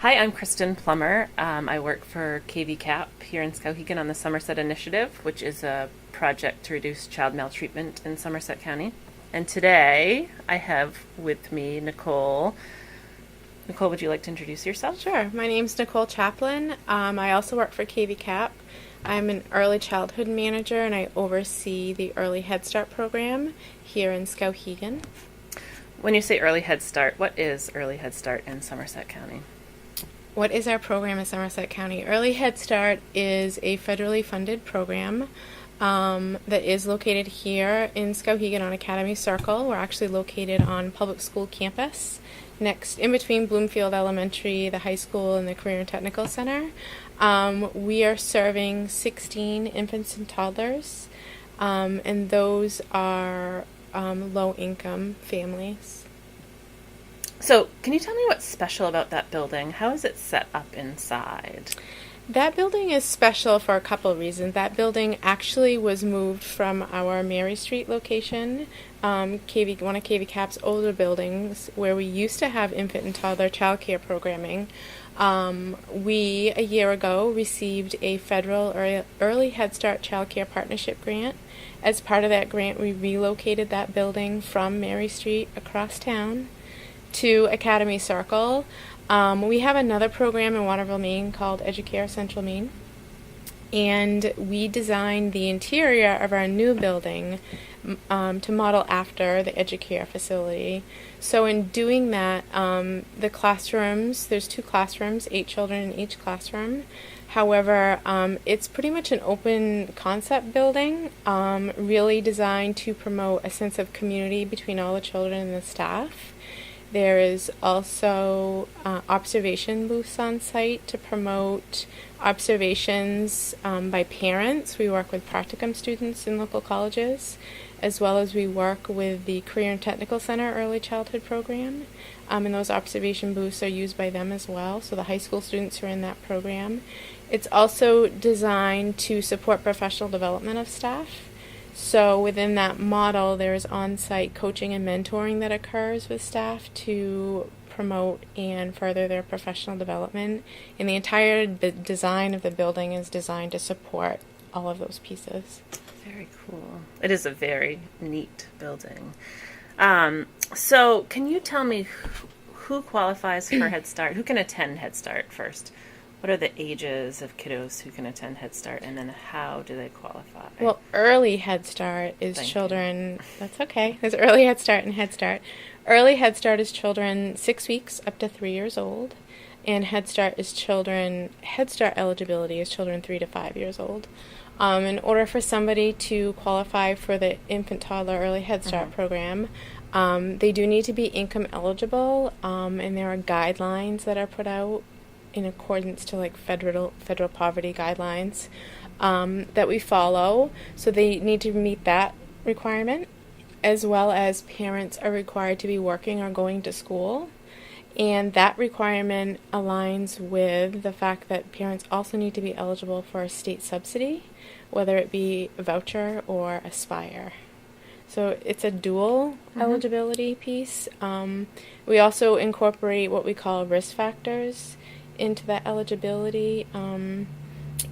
Hi, I'm Kristen Plummer. I work for KVCAP here in Skowhegan on the Somerset Initiative, which is a project to reduce child maltreatment in Somerset County. And today I have with me Nicole. Nicole, would you like to introduce yourself? Sure. My name's Nicole Chaplin. I also work for KVCAP. I'm an early childhood manager and I oversee the Early Head Start program here in Skowhegan. When you say Early Head Start, what is Early Head Start in Somerset County? What is our program in Somerset County? Early Head Start is a federally funded program that is located here in Skowhegan on Academy Circle. We're actually located on public school campus, next in between Bloomfield Elementary, the high school, and the Career and Technical Center. We are serving 16 infants and toddlers, and those are low-income families. So, can you tell me what's special about that building? How is it set up inside? That building is special for a couple of reasons. That building actually was moved from our Mary Street location, one of KVCAP's older buildings, where we used to have infant and toddler childcare programming. We, a year ago, received a federal Early Head Start childcare partnership grant. As part of that grant, we relocated that building from Mary Street across town to Academy Circle. We have another program in Waterville, Maine called Educare Central Maine, and we designed the interior of our new building to model after the Educare facility. So in doing that, the classrooms, there's 2 classrooms, 8 children in each classroom. However, it's pretty much an open concept building, really designed to promote a sense of community between all the children and the staff. There is also observation booths on site to promote observations by parents. We work with practicum students in local colleges, as well as we work with the Career and Technical Center Early Childhood Program. And those observation booths are used by them as well, so the high school students are in that program. It's also designed to support professional development of staff. So within that model, there's on-site coaching and mentoring that occurs with staff to promote and further their professional development. And the entire design of the building is designed to support all of those pieces. Very cool. It is a very neat building. So can you tell me who qualifies for Head Start? Who can attend Head Start first? What are the ages of kiddos who can attend Head Start, and then how do they qualify? Well, Early Head Start is children. That's okay. There's Early Head Start and Head Start. Early Head Start is children 6 weeks up to 3 years old, and Head Start eligibility is children 3 to 5 years old. In order for somebody to qualify for the Infant Toddler Early Head Start program, they do need to be income eligible, and there are guidelines that are put out in accordance to like federal poverty guidelines that we follow. So they need to meet that requirement, as well as parents are required to be working or going to school. And that requirement aligns with the fact that parents also need to be eligible for a state subsidy, whether it be a voucher or Aspire. So it's a dual eligibility piece. We also incorporate what we call risk factors into that eligibility.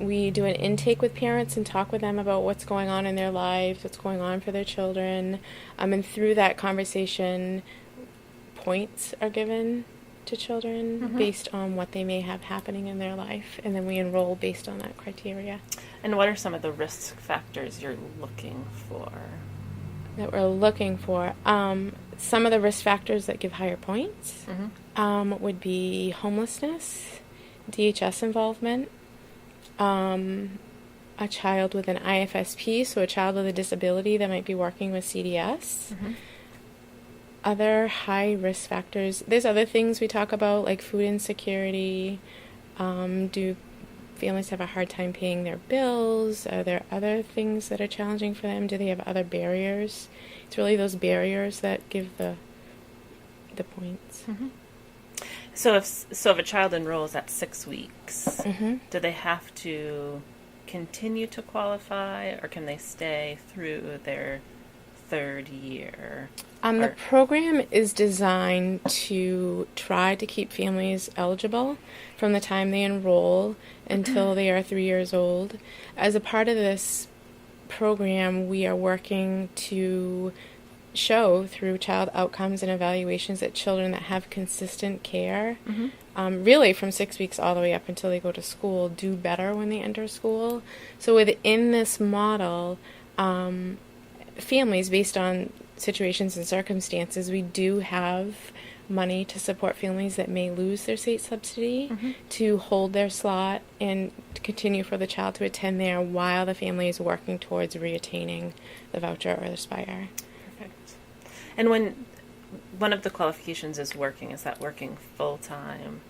We do an intake with parents and talk with them about what's going on in their lives, what's going on for their children, and through that conversation, points are given to children based on what they may have happening in their life, and then we enroll based on that criteria. And what are some of the risk factors you're looking for? That we're looking for. Some of the risk factors that give higher points would be homelessness, DHS involvement, a child with an IFSP, so a child with a disability that might be working with CDS. Other high risk factors, there's other things we talk about like food insecurity. Do families have a hard time paying their bills? Are there other things that are challenging for them? Do they have other barriers? It's really those barriers that give the points. So if a child enrolls at 6 weeks, do they have to continue to qualify, or can they stay through their 3rd year? The Or- program is designed to try to keep families eligible from the time they enroll until they are 3 years old. As a part of this program, we are working to show through child outcomes and evaluations that children that have consistent care, really from 6 weeks all the way up until they go to school, do better when they enter school. So within this model, families, based on situations and circumstances, we do have money to support families that may lose their state subsidy to hold their slot and to continue for the child to attend there while the family is working towards reattaining the voucher or the Spire. Perfect. And when one of the qualifications is working, is that working full-time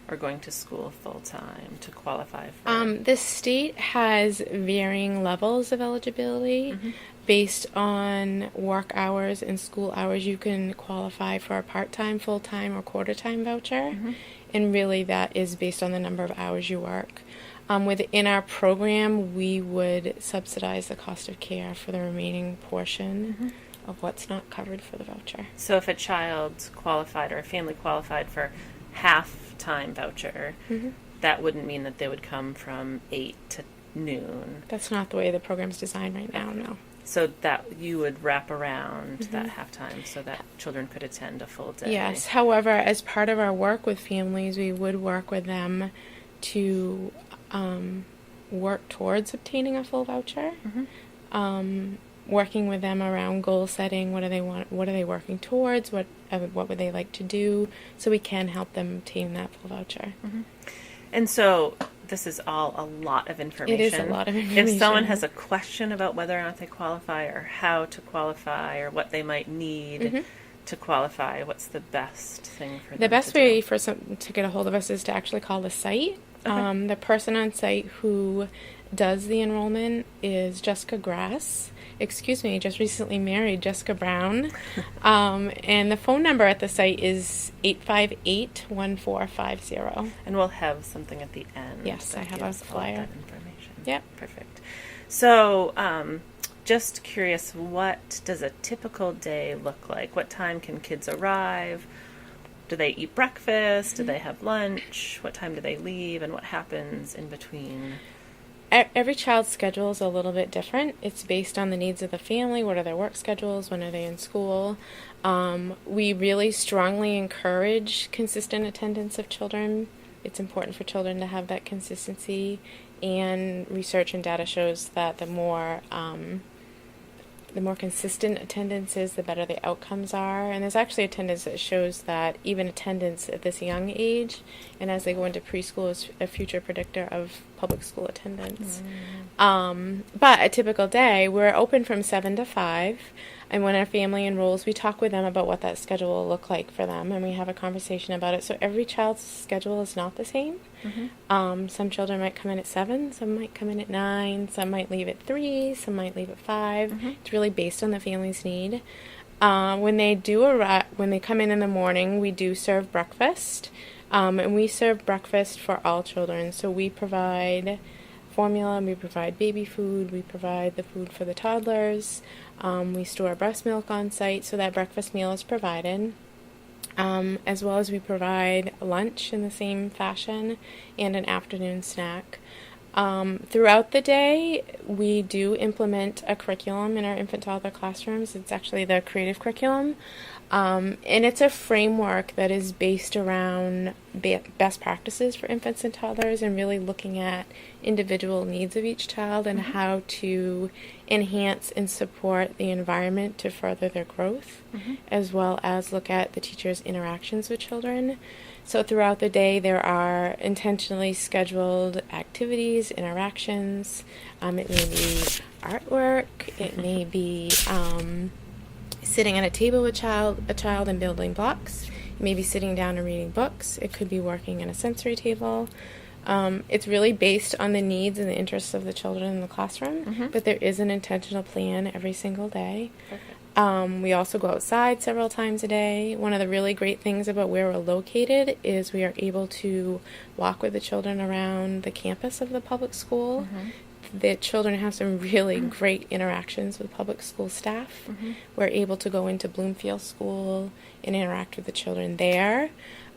or going to school full-time to qualify for? The state has varying levels of eligibility. Based on work hours and school hours, you can qualify for a part-time, full-time, or quarter-time voucher. And really that is based on the number of hours you work. Within our program, we would subsidize the cost of care for the remaining portion of what's not covered for the voucher. So if a child qualified or a family qualified for half-time voucher, that wouldn't mean that they would come from 8 to noon. That's not the way the program's designed right now, no. So that you would wrap around that halftime so that children could attend a full day. Yes. However, as part of our work with families, we would work with them to work towards obtaining a full voucher. Working with them around goal setting. What do they want? What are they working towards? What would they like to do? So we can help them obtain that full voucher. And so this is all a lot of information. It is a lot of information. If someone has a question about whether or not they qualify or how to qualify or what they might need to qualify, what's the best thing for them The best to way do? for some to get a hold of us is to actually call the site. Okay. The person on site who does the enrollment is Jessica Grass. Excuse me, just recently married Jessica Brown. And the phone number at the site is 858-1450. And we'll have something at the end. Yes, that I have gives a all of flyer. that information. Yep. Perfect. So, just curious, what does a typical day look like? What time can kids arrive? Do they eat breakfast? Do they have lunch? What time do they leave? And what happens in between? Every child's schedule is a little bit different. It's based on the needs of the family. What are their work schedules? When are they in school? We really strongly encourage consistent attendance of children. It's important for children to have that consistency, and research and data shows that the more consistent attendance is, the better the outcomes are. And there's actually attendance that shows that even attendance at this young age and as they go into preschool is a future predictor of public school attendance. But a typical day, we're open from 7 to 5. And when our family enrolls, we talk with them about what that schedule will look like for them, and we have a conversation about it. So every child's schedule is not the same. Some children might come in at 7, some might come in at 9, some might leave at 3, some might leave at 5. It's really based on the family's need. When they do arrive, when they come in the morning, we do serve breakfast, and we serve breakfast for all children. So we provide formula, we provide baby food, we provide the food for the toddlers. We store breast milk on site, so that breakfast meal is provided. As well as we provide lunch in the same fashion and an afternoon snack. Throughout the day, we do implement a curriculum in our infant toddler classrooms. It's actually the creative curriculum. And it's a framework that is based around best practices for infants and toddlers and really looking at individual needs of each child and how to enhance and support the environment to further their growth, as well as look at the teachers' interactions with children. So throughout the day, there are intentionally scheduled activities, interactions. It may be artwork. It may be sitting at a table with a child and building blocks. It may be sitting down and reading books. It could be working in a sensory table. It's really based on the needs and the interests of the children in the classroom, but there is an intentional plan every single day. We also go outside several times a day. One of the really great things about where we're located is we are able to walk with the children around the campus of the public school the children have some really great interactions with public school staff. We're able to go into Bloomfield School and interact with the children there.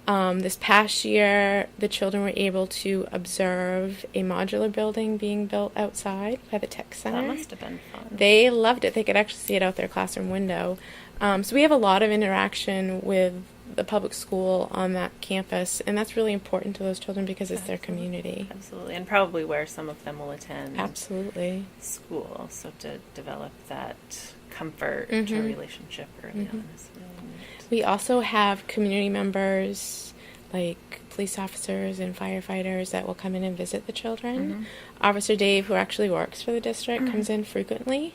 This past year, the children were able to observe a modular building being built outside by the tech center. That must have been fun. They loved it. They could actually see it out their classroom window. So we have a lot of interaction with the public school on that campus, and that's really important to those children because it's their community. Absolutely, and probably where some of them will attend Absolutely. school. So to develop that comfort or relationship early on is really neat. We also have community members like police officers and firefighters that will come in and visit the children. Officer Dave, who actually works for the district, comes in frequently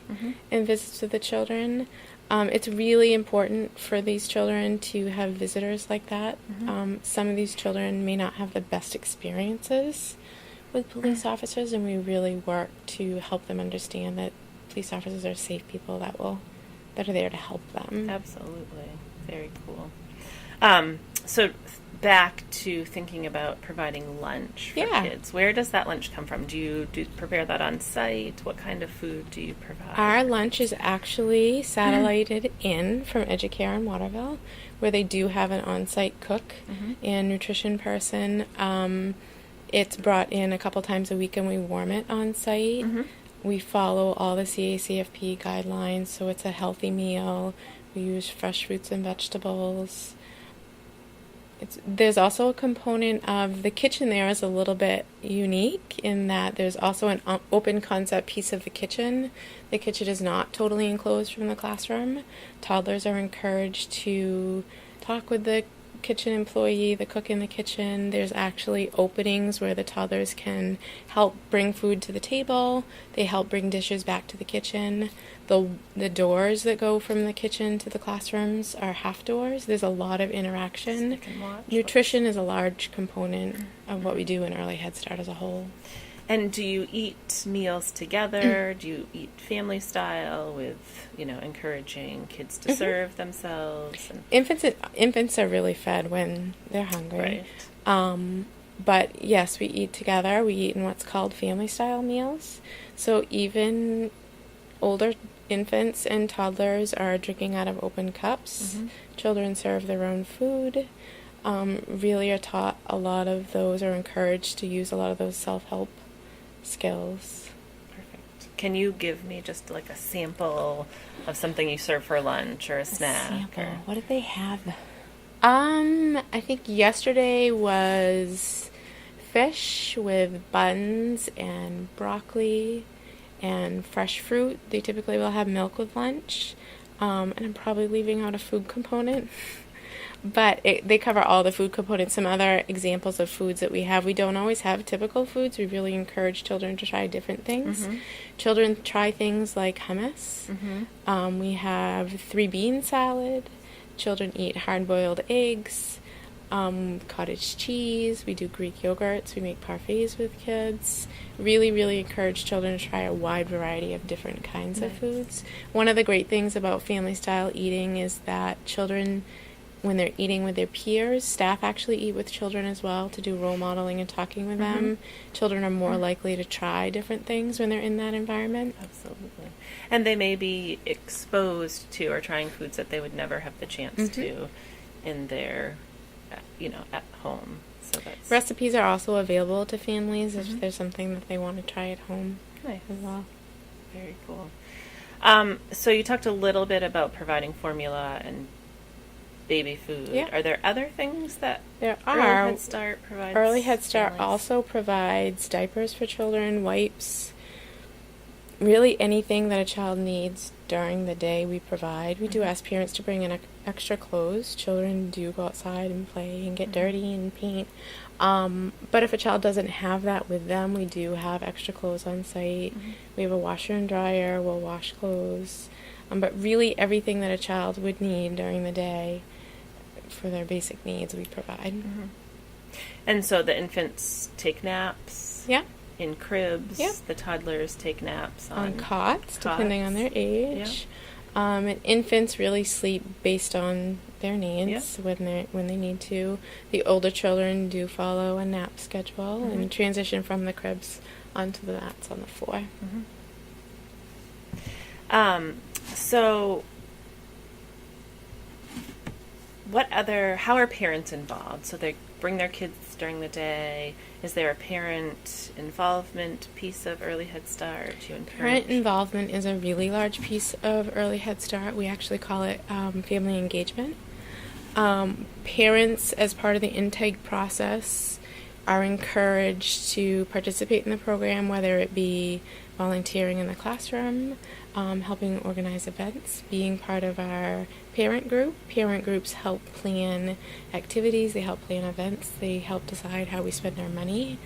and visits with the children. It's really important for these children to have visitors like that. Some of these children may not have the best experiences with police officers, and we really work to help them understand that police officers are safe people that are there to help them. Absolutely. Very cool. So back to thinking about providing lunch for kids. Where does that lunch come from? Do you prepare that on site? What kind of food do you provide? Our lunch is actually satellited in from Educare in Waterville, where they do have an on-site cook and nutrition person. It's brought in a couple times a week, and we warm it on site. We follow all the CACFP guidelines, so it's a healthy meal. We use fresh fruits and vegetables. There's also a component of the kitchen there is a little bit unique in that there's also an open concept piece of the kitchen. The kitchen is not totally enclosed from the classroom. Toddlers are encouraged to talk with the kitchen employee, the cook in the kitchen. There's actually openings where the toddlers can help bring food to the table. They help bring dishes back to the kitchen. The doors that go from the kitchen to the classrooms are half doors. There's a lot of interaction. Nutrition is a large component of what we do in Early Head Start as a whole. And do you eat meals together? Do you eat family style with, encouraging kids to serve themselves? And Infants are really fed when they're hungry. Right. But yes, we eat together. We eat in what's called family style meals. So even older infants and toddlers are drinking out of open cups. Children serve their own food. Really are taught a lot of those, are encouraged to use a lot of those self-help skills. Perfect. Can you give me just like a sample of something you serve for lunch or a snack? What did they have? I think yesterday was fish with buns and broccoli and fresh fruit. They typically will have milk with lunch. And I'm probably leaving out a food component. But they cover all the food components. Some other examples of foods that we have. We don't always have typical foods. We really encourage children to try different things. Children try things like hummus. We have 3-bean salad. Children eat hard-boiled eggs, cottage cheese. We do Greek yogurts. We make parfaits with kids. Really, really encourage children to try a wide variety of different kinds of foods. One of the great things about family-style eating is that children, when they're eating with their peers, staff actually eat with children as well to do role modeling and talking with them. Children are more likely to try different things when they're in that environment. Absolutely. And they may be exposed to or trying foods that they would never have the chance to in their, at home. So recipes are also available to families if there's something that they want to try at home as well. Very cool. So you talked a little bit about providing formula and baby food. Are there other things that Early Head Start provides? Early Head Start also provides diapers for children, wipes, really anything that a child needs during the day we provide. We do ask parents to bring in extra clothes. Children do go outside and play and get dirty and paint. But if a child doesn't have that with them, we do have extra clothes on site. We have a washer and dryer. We'll wash clothes. But really everything that a child would need during the day for their basic needs we provide. And so the infants take naps in cribs. The toddlers take naps on cots, depending on their age. And infants really sleep based on their needs when they need to. The older children do follow a nap schedule and transition from the cribs onto the mats on the floor. So how are parents involved? So they bring their kids during the day. Is there a parent involvement piece of Early Head Start? Do you encourage? Parent involvement is a really large piece of Early Head Start. We actually call it family engagement. Parents, as part of the intake process, are encouraged to participate in the program, whether it be volunteering in the classroom, helping organize events, being part of our parent group. Parent groups help plan activities, they help plan events, they help decide how we spend our money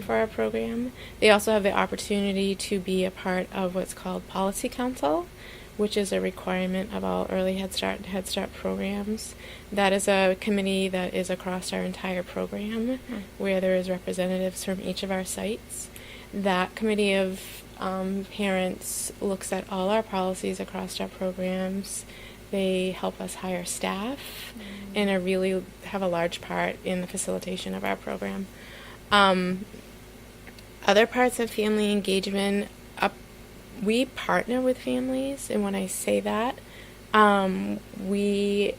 for our program. They also have the opportunity to be a part of what's called Policy Council, which is a requirement of all Early Head Start and Head Start programs. That is a committee that is across our entire program, where there is representatives from each of our sites. That committee of parents looks at all our policies across our programs. They help us hire staff and really have a large part in the facilitation of our program. Other parts of family engagement, we partner with families, and when I say that, we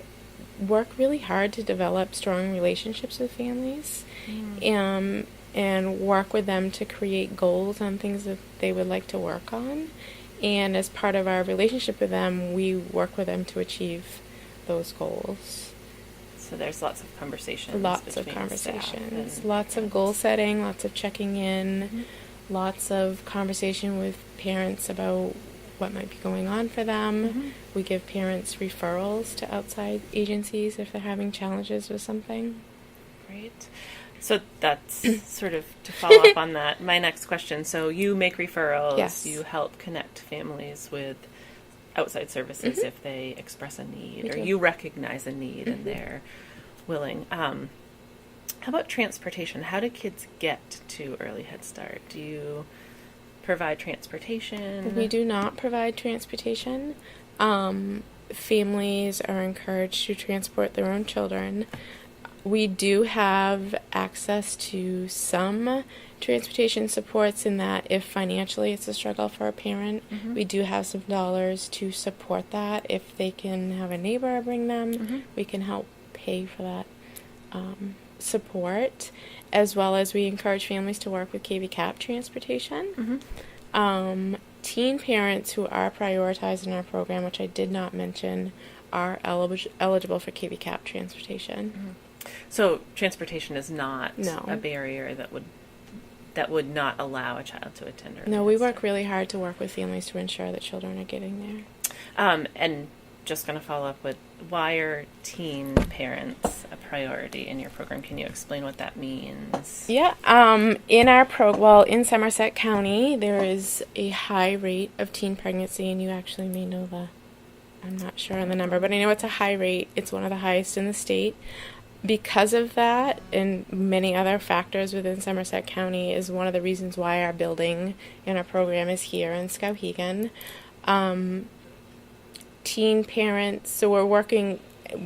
work really hard to develop strong relationships with families, and work with them to create goals on things that they would like to work on. And as part of our relationship with them, we work with them to achieve those goals. So there's lots of conversations. Lots of conversations. Lots of goal setting, lots of checking in, lots of conversation with parents about what might be going on for them. We give parents referrals to outside agencies if they're having challenges with something. Great. So that's sort of to follow up on that. My next question. So you make referrals. Yes. You help connect families with outside services if they express a need, or you recognize a need and they're willing. How about transportation? How do kids get to Early Head Start? Do you provide transportation? We do not provide transportation. Families are encouraged to transport their own children. We do have access to some transportation supports in that if financially it's a struggle for a parent, we do have some dollars to support that. If they can have a neighbor bring them, we can help pay for that support, as well as we encourage families to work with KV CAP transportation. Teen parents who are prioritized in our program, which I did not mention, are eligible for KV CAP transportation. So transportation is not No. a barrier that would not allow a child to attend Early No, we Head work Start. really hard to work with families to ensure that children are getting there. And just going to follow up with, why are teen parents a priority in your program? Can you explain what that means? Yeah, in Somerset County, there is a high rate of teen pregnancy, and you actually may know I'm not sure on the number, but I know it's a high rate. It's one of the highest in the state. Because of that and many other factors within Somerset County is one of the reasons why our building and our program is here in Skowhegan. Teen parents, so we're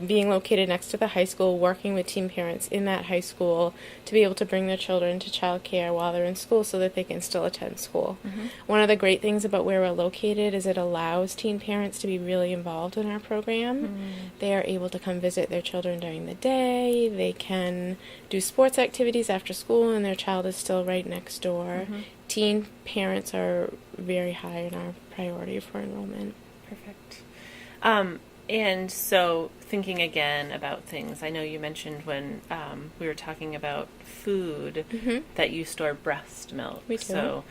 being located next to the high school, working with teen parents in that high school to be able to bring their children to childcare while they're in school so that they can still attend school. One of the great things about where we're located is it allows teen parents to be really involved in our program. They are able to come visit their children during the day. They can do sports activities after school, and their child is still right next door. Teen parents are very high in our priority for enrollment. Perfect. And so thinking again about things, I know you mentioned when we were talking about food that you store breast milk. We do. So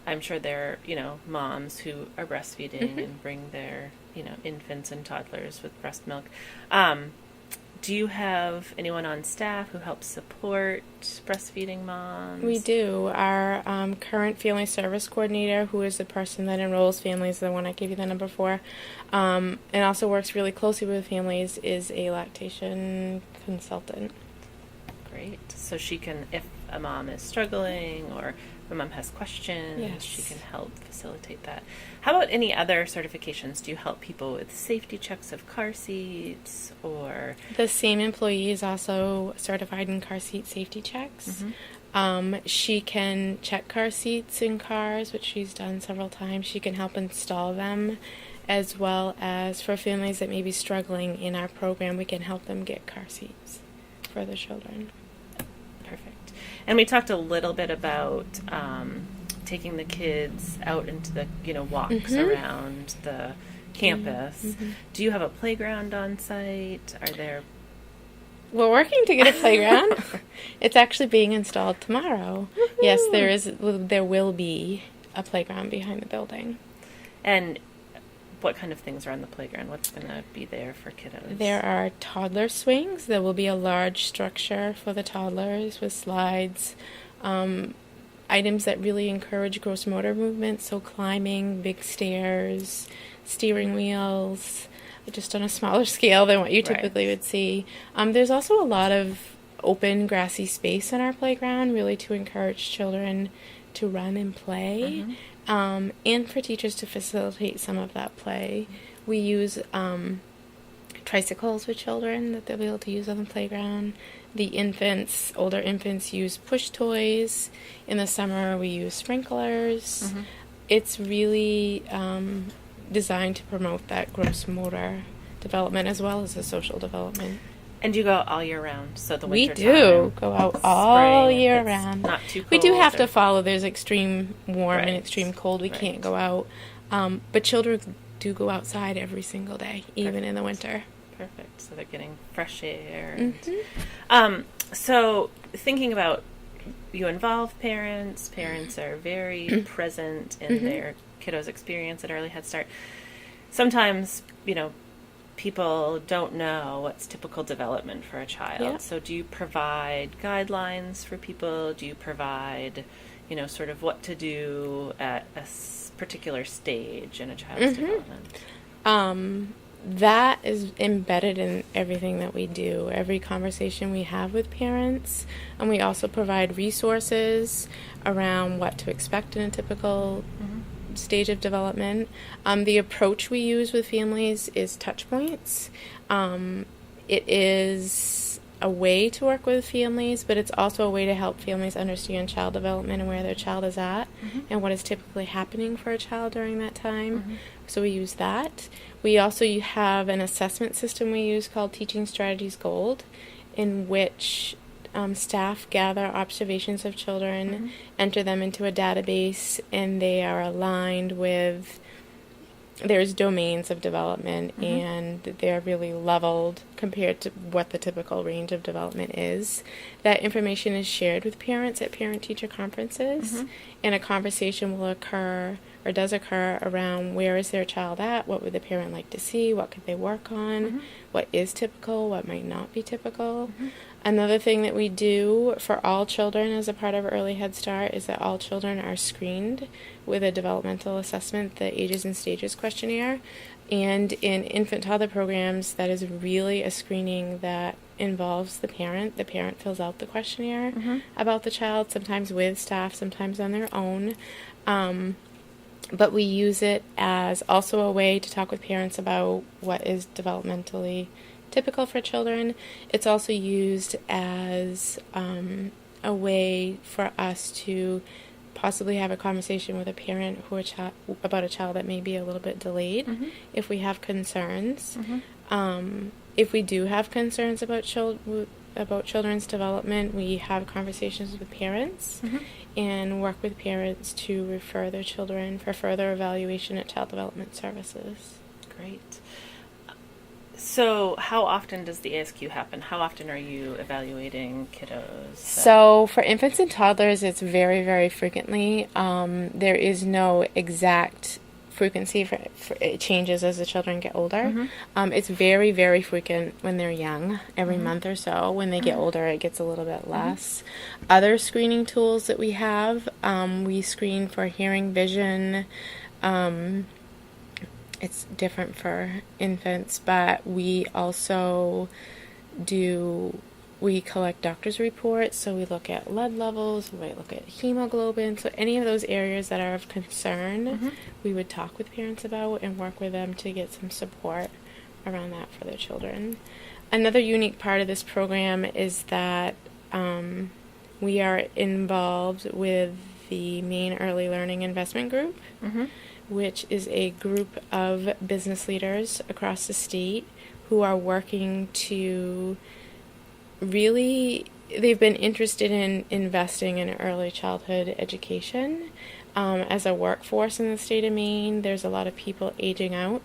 I'm sure there are, moms who are breastfeeding and bring their, infants and toddlers with breast milk. Do you have anyone on staff who helps support breastfeeding moms? We do. Our current family service coordinator, who is the person that enrolls families, the one I gave you the number for, and also works really closely with families, is a lactation consultant. Great. So she can, if a mom is struggling or if a mom has questions, Yes. she can help facilitate that. How about any other certifications? Do you help people with safety checks of car seats or? The same employee is also certified in car seat safety checks. She can check car seats in cars, which she's done several times. She can help install them, as well as for families that may be struggling in our program, we can help them get car seats for the children. Perfect. And we talked a little bit about taking the kids out into the, walks around the campus. Mm-hmm. Do you have a playground on site? Are there... We're working to get a playground. It's actually being installed tomorrow. Woo-hoo. Yes, there will be a playground behind the building. And what kind of things are on the playground? What's going to be there for kiddos? There are toddler swings. There will be a large structure for the toddlers with slides, items that really encourage gross motor movement, so climbing, big stairs, steering wheels, just on a smaller scale than what you typically would see. There's also a lot of open grassy space in our playground, really to encourage children to run and play, and for teachers to facilitate some of that play. We use tricycles with children that they'll be able to use on the playground. The older infants use push toys. In the summer, we use sprinklers. Mm-hmm. It's really designed to promote that gross motor development as well as the social development. And you go all year round, so the winter We do go out all year round. Not too cold. We do have to follow. There's extreme warm and extreme cold. We can't go out. But children do go outside every single day, even in the winter. Perfect. So they're getting fresh air. So thinking about, you involve parents. Parents are very present in their kiddos' experience at Early Head Start. Sometimes, people don't know what's typical development for a child. Yeah. So do you provide guidelines for people? Do you provide, sort of what to do at a particular stage in a child's development? That is embedded in everything that we do, every conversation we have with parents. And we also provide resources around what to expect in a typical stage of development. The approach we use with families is touch points. It is a way to work with families, but it's also a way to help families understand child development and where their child is at and what is typically happening for a child during that time. So we use that. We also have an assessment system we use called Teaching Strategies Gold, in which staff gather observations of children, enter them into a database, and they are aligned with, there's domains of development, and they're really leveled compared to what the typical range of development is. That information is shared with parents at parent-teacher conferences, and a conversation will occur, or does occur, around where is their child at, what would the parent like to see, what could they work on, what is typical, what might not be typical. Another thing that we do for all children as a part of Early Head Start is that all children are screened with a developmental assessment, the Ages and Stages questionnaire. And in infant toddler programs, that is really a screening that involves the parent. The parent fills out the questionnaire about the child, sometimes with staff, sometimes on their own. But we use it as also a way to talk with parents about what is developmentally typical for children. It's also used as a way for us to possibly have a conversation with a parent about a child that may be a little bit delayed if we have concerns. If we do have concerns about children's development, we have conversations with parents and work with parents to refer their children for further evaluation at Child Development Services. Great. So how often does the ASQ happen? How often are you evaluating kiddos? So for infants and toddlers, it's very, very frequently. There is no exact frequency for it changes as the children get older. It's very, very frequent when they're young, every month or so. When they get older, it gets a little bit less. Other screening tools that we have, we screen for hearing, vision. It's different for infants, but we also we collect doctor's reports, so we look at lead levels, we might look at hemoglobin, so any of those areas that are of concern, we would talk with parents about and work with them to get some support around that for their children. Another unique part of this program is that we are involved with the Maine Early Learning Investment Group, which is a group of business leaders across the state who are working to really, they've been interested in investing in early childhood education. As a workforce in the state of Maine, there's a lot of people aging out,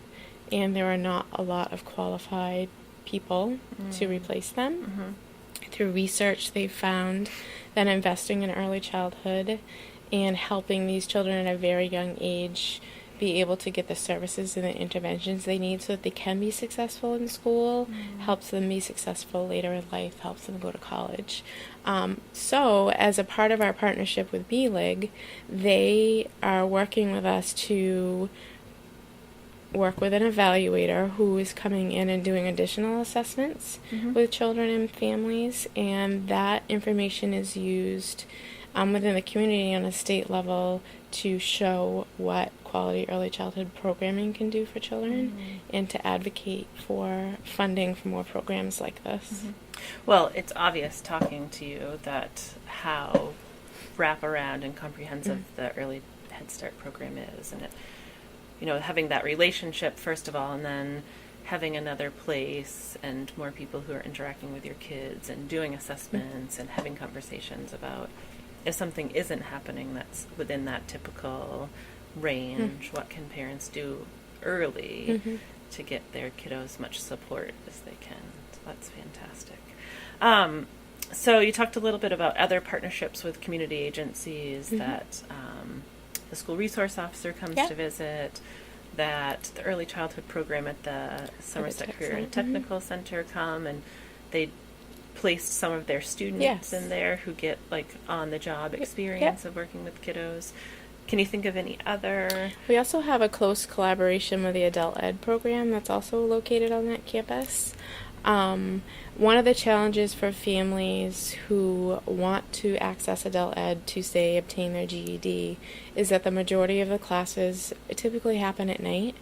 and there are not a lot of qualified people to replace them. Through research, they've found that investing in early childhood and helping these children at a very young age be able to get the services and the interventions they need so that they can be successful in school, helps them be successful later in life, helps them go to college. So as a part of our partnership with BLIG, they are working with us to work with an evaluator who is coming in and doing additional assessments with children and families, and that information is used within the community on a state level to show what quality early childhood programming can do for children and to advocate for funding for more programs like this. Well, it's obvious talking to you that how wraparound and comprehensive the early Head Start program is, and it, you know, having that relationship first of all, and then having another place and more people who are interacting with your kids and doing assessments and having conversations about if something isn't happening that's within that typical range, what can parents do early to get their kiddos much support as they can. So that's fantastic. So you talked a little bit about other partnerships with community agencies that the school resource officer comes to visit, that the early childhood program at the Somerset Career and Technical Center come, and they placed some of their students in there who get like on the job experience of working with kiddos. Can you think of any other? We also have a close collaboration with the adult ed program that's also located on that campus. One of the challenges for families who want to access adult ed to, say, obtain their GED is that the majority of the classes typically happen at night,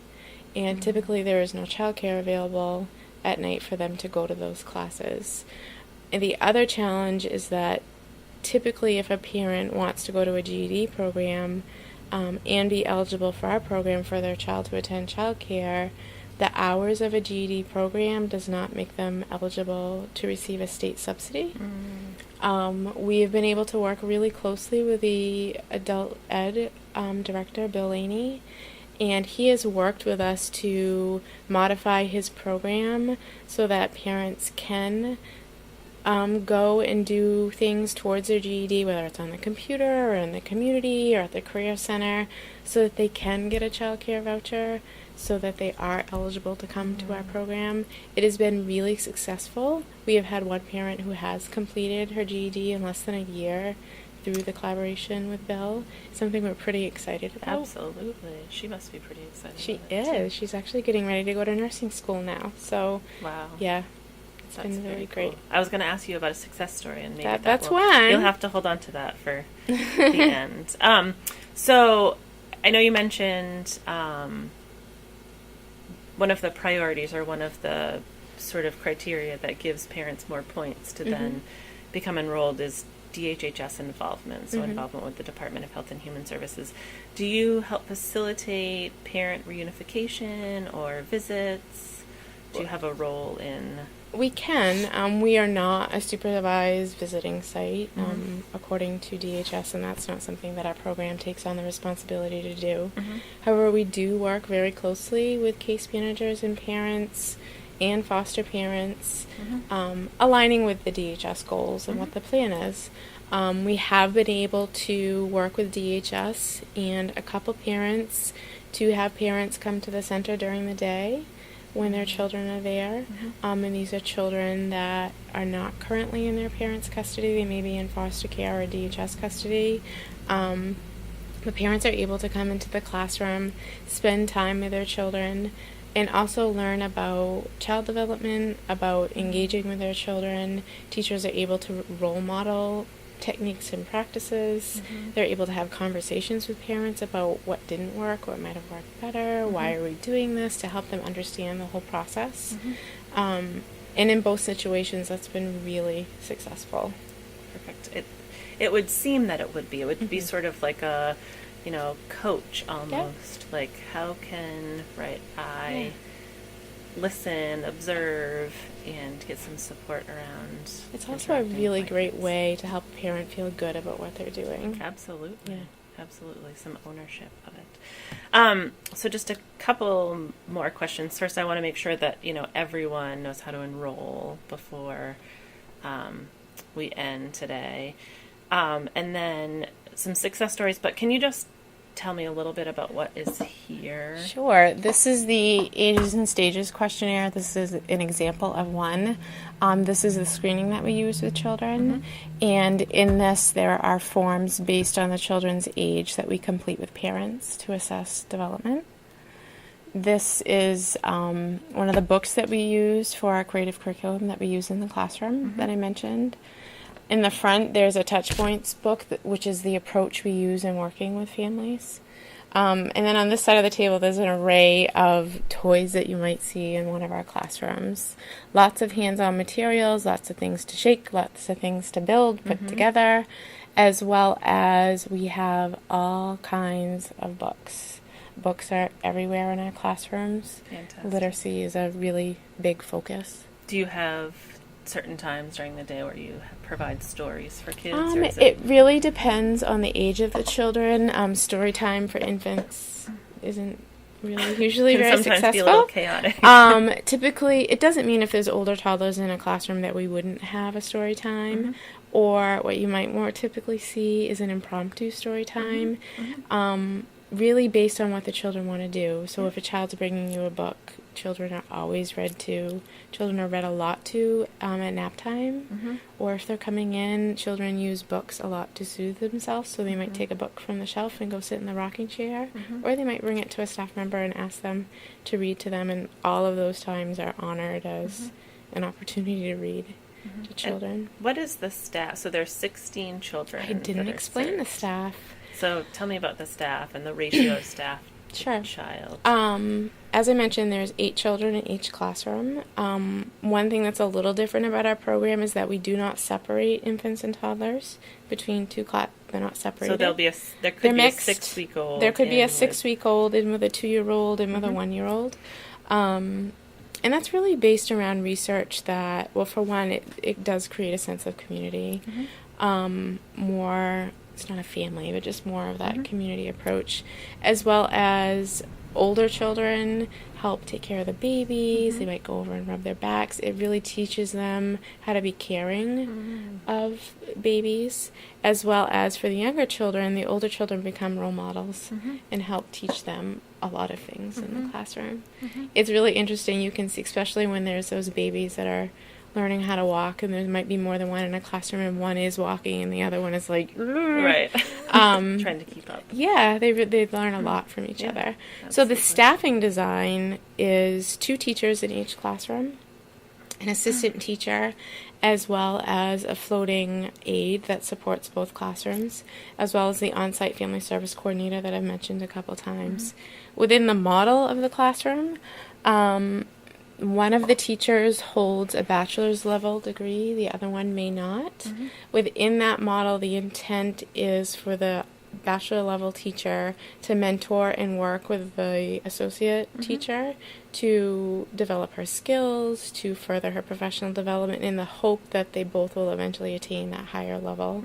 and typically there is no childcare available at night for them to go to those classes. And the other challenge is that typically if a parent wants to go to a GED program and be eligible for our program for their child to attend childcare, the hours of a GED program does not make them eligible to receive a state subsidy. We have been able to work really closely with the adult ed director, Bill Laney, and he has worked with us to modify his program so that parents can go and do things towards their GED, whether it's on the computer or in the community or at the career center, so that they can get a child care voucher, so that they are eligible to come to our program. It has been really successful. We have had one parent who has completed her GED in less than a year through the collaboration with Bill. Something we're pretty excited about. Absolutely. She must be pretty excited. She about it, is. She's actually getting ready to go to nursing school now. So, wow. Yeah. It's That's been really great. Cool. I was going to ask you about a success story, and maybe that's one. You'll have to hold on to that for the end. So I know you mentioned one of the priorities, or one of the sort of criteria that gives parents more points to then become enrolled, is HHS involvement, so involvement with the Department of Health and Human Services. Do you help facilitate parent reunification or visits? Do you have a role in... We can. We are not a supervised visiting site, according to DHS, and that's not something that our program takes on the responsibility to do. However, we do work very closely with case managers and parents and foster parents, aligning with the DHS goals and what the plan is. We have been able to work with DHS and a couple parents to have parents come to the center during the day when their children are there. And these are children that are not currently in their parents' custody. They may be in foster care or DHS custody. The parents are able to come into the classroom, spend time with their children, and also learn about child development, about engaging with their children. Teachers are able to role model techniques and practices. They're able to have conversations with parents about what didn't work, what might have worked better, why are we doing this, to help them understand the whole process. And in both situations, that's been really successful. Perfect. it would seem that it would be. It would be sort of like a, coach almost. Like, how can, I listen, observe, and get some support around. It's also a really great way to help a parent feel good about what they're doing. Absolutely. Yeah. Absolutely. Some ownership of it. So just a couple more questions. First, I want to make sure that, everyone knows how to enroll before we end today. And then some success stories, but can you just tell me a little bit about what is here? Sure. This is the Ages and Stages questionnaire. This is an example of one. This is the screening that we use with children. And in this, there are forms based on the children's age that we complete with parents to assess development. This is one of the books that we use for our creative curriculum that we use in the classroom that I mentioned. In the front, there's a Touchpoints book, which is the approach we use in working with families. And then on this side of the table, there's an array of toys that you might see in one of our classrooms. Lots of hands-on materials, lots of things to shake, lots of things to build, put together, as well as we have all kinds of books. Books are everywhere in our classrooms. Fantastic. Literacy is a really big focus. Do you have certain times during the day where you provide stories for kids? Or is It really depends on the age of the children. Story time for infants isn't really usually can very sometimes successful. be a little chaotic. Typically, it doesn't mean if there's older toddlers in a classroom that we wouldn't have a story time. Or what you might more typically see is an impromptu story time. Really based on what the children want to do. So if a child's bringing you a book, children are always read to. Children are read a lot to at nap time. Or if they're coming in, children use books a lot to soothe themselves. So they might take a book from the shelf and go sit in the rocking chair. Or they might bring it to a staff member and ask them to read to them. And all of those times are honored as an opportunity to read to children. And what is the staff? So there's 16 children. I didn't explain the staff. So tell me about the staff and the ratio of staff Sure. to child. As I mentioned, there's 8 children in each classroom. One thing that's a little different about our program is that we do not separate infants and toddlers between two classes. They're not separated. So there could They're be mixed. a 6-week-old. There could be a 6-week-old in with a 2-year-old and with a 1-year-old. And that's really based around research that, well, for one, it does create a sense of community. More, it's not a family, but just more of that community approach, as well as older children help take care of the babies. They might go over and rub their backs. It really teaches them how to be caring of babies, as well as for the younger children, the older children become role models and help teach them a lot of things in the classroom. It's really interesting. You can see, especially when there's those babies that are learning how to walk, and there might be more than one in a classroom, and one is walking and the other one is like right. Trying to keep up. Yeah, they learn a lot from each other. Absolutely. So the staffing design is 2 teachers in each classroom, an assistant teacher, as well as a floating aide that supports both classrooms, as well as the on-site family service coordinator that I've mentioned a couple times. Within the model of the classroom, one of the teachers holds a bachelor's level degree, the other one may not. Within that model, the intent is for the bachelor level teacher to mentor and work with the associate teacher to develop her skills, to further her professional development, in the hope that they both will eventually attain that higher level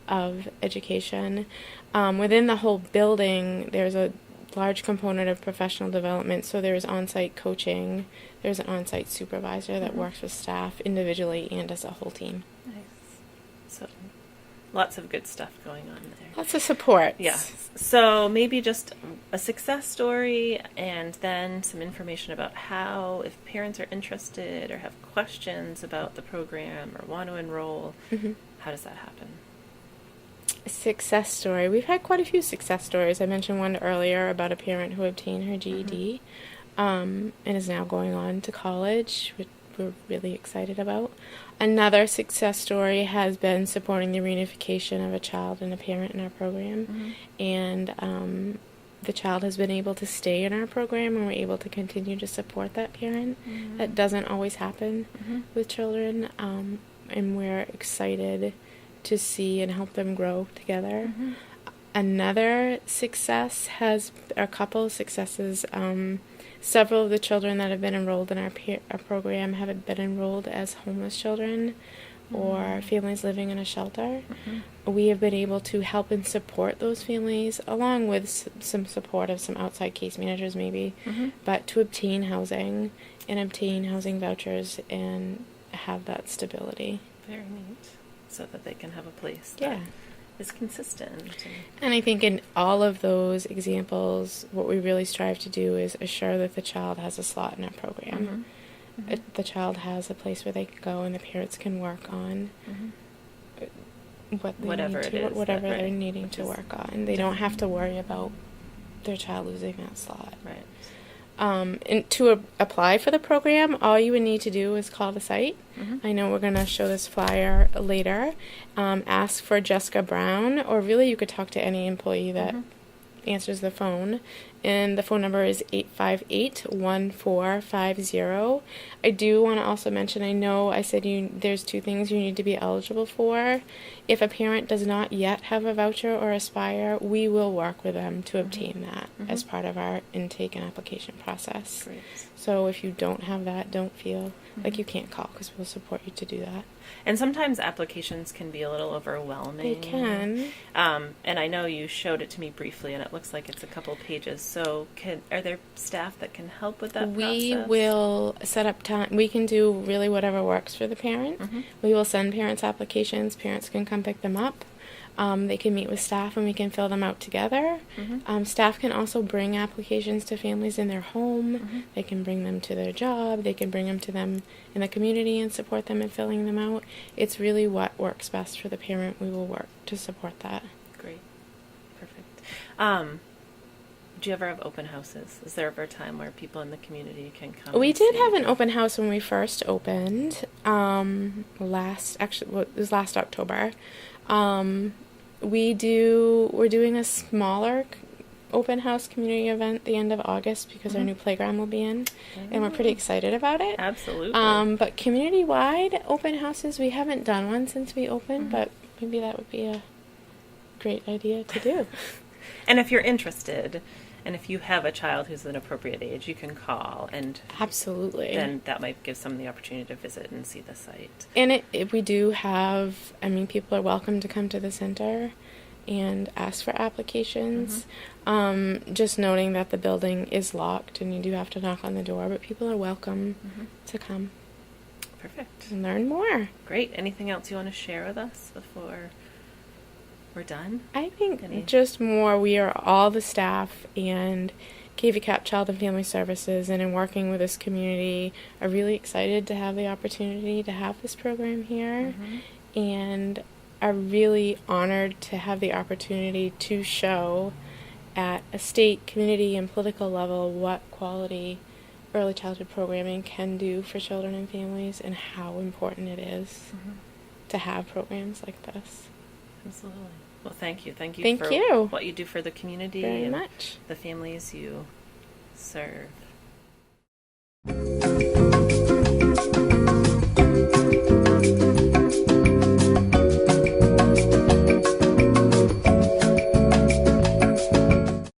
of education. Within the whole building, there's a large component of professional development, so there's on-site coaching, there's an on-site supervisor that works with staff individually and as a whole team. Nice. So lots of good stuff going on there. Lots of support. Yes. So maybe just a success story, and then some information about how, if parents are interested or have questions about the program or want to enroll, how does that happen? Success story. We've had quite a few success stories. I mentioned one earlier about a parent who obtained her GED and is now going on to college, which we're really excited about. Another success story has been supporting the reunification of a child and a parent in our program, and the child has been able to stay in our program, and we're able to continue to support that parent. That doesn't always happen with children, and we're excited to see and help them grow together. Mm-hmm. Another success a couple of successes. Several of the children that have been enrolled in our program have been enrolled as homeless children or families living in a shelter. Mm-hmm. We have been able to help and support those families, along with some support of some outside case managers maybe, Mm-hmm. but to obtain housing and obtain housing vouchers and have that stability. Very neat. So that they can have a place Yeah. that is consistent. And I think in all of those examples, what we really strive to do is assure that the child has a slot in our program. Mm-hmm. Mm-hmm. The child has a place where they can go and the parents can work on Whatever it is whatever that- they're right, needing which to is work on. They don't have to worry about their child losing that slot. Right. And to apply for the program, all you would need to do is call the site. Mm-hmm. I know we're going to show this flyer later. Ask for Jessica Brown, or really you could talk to any employee that answers the phone. And the phone number is 858-1450. I do want to also mention, I know I said there's two things you need to be eligible for. If a parent does not yet have a voucher or Aspire, we will work with them to obtain that as part of our intake and application process. Great. So if you don't have that, don't feel like you can't call, because we'll support you to do that. And sometimes applications can be a little overwhelming. They can. And I know you showed it to me briefly, and it looks like it's a couple pages. So are there staff that can help with that We process? will set up time. We can do really whatever works for the parent. Mm-hmm. We will send parents applications. Parents can come pick them up. They can meet with staff and we can fill them out together. Mm-hmm. Staff can also bring applications to families in their home. Mm-hmm. They can bring them to their job. They can bring them to them in the community and support them in filling them out. It's really what works best for the parent. We will work to support that. Great. Perfect. Do you ever have open houses? Is there ever a time where people in the community can come? We and did see have an the- open house when we first opened. It was last October. We're doing a smaller open house community event the end of August because our new playground will be in, and we're pretty excited about it. Absolutely. But community-wide open houses, we haven't done one since we opened, but maybe that would be a great idea to do. And if you're interested, and if you have a child who's an appropriate age, you can call, and Absolutely. then that might give someone the opportunity to visit and see the site. And if we do have, people are welcome to come to the center and ask for applications. Just noting that the building is locked and you do have to knock on the door, but people are welcome to come Perfect. and learn more. Great. Anything else you want to share with us before we're done? I think Any- just more, we are all the staff and KVCAP Child and Family Services, and in working with this community, are really excited to have the opportunity to have this program here, and are really honored to have the opportunity to show at a state, community, and political level what quality early childhood programming can do for children and families, and how important it is to have programs like this. Absolutely. Well, thank you. Thank you Thank for you. what you do for the community Very and much. the families you serve.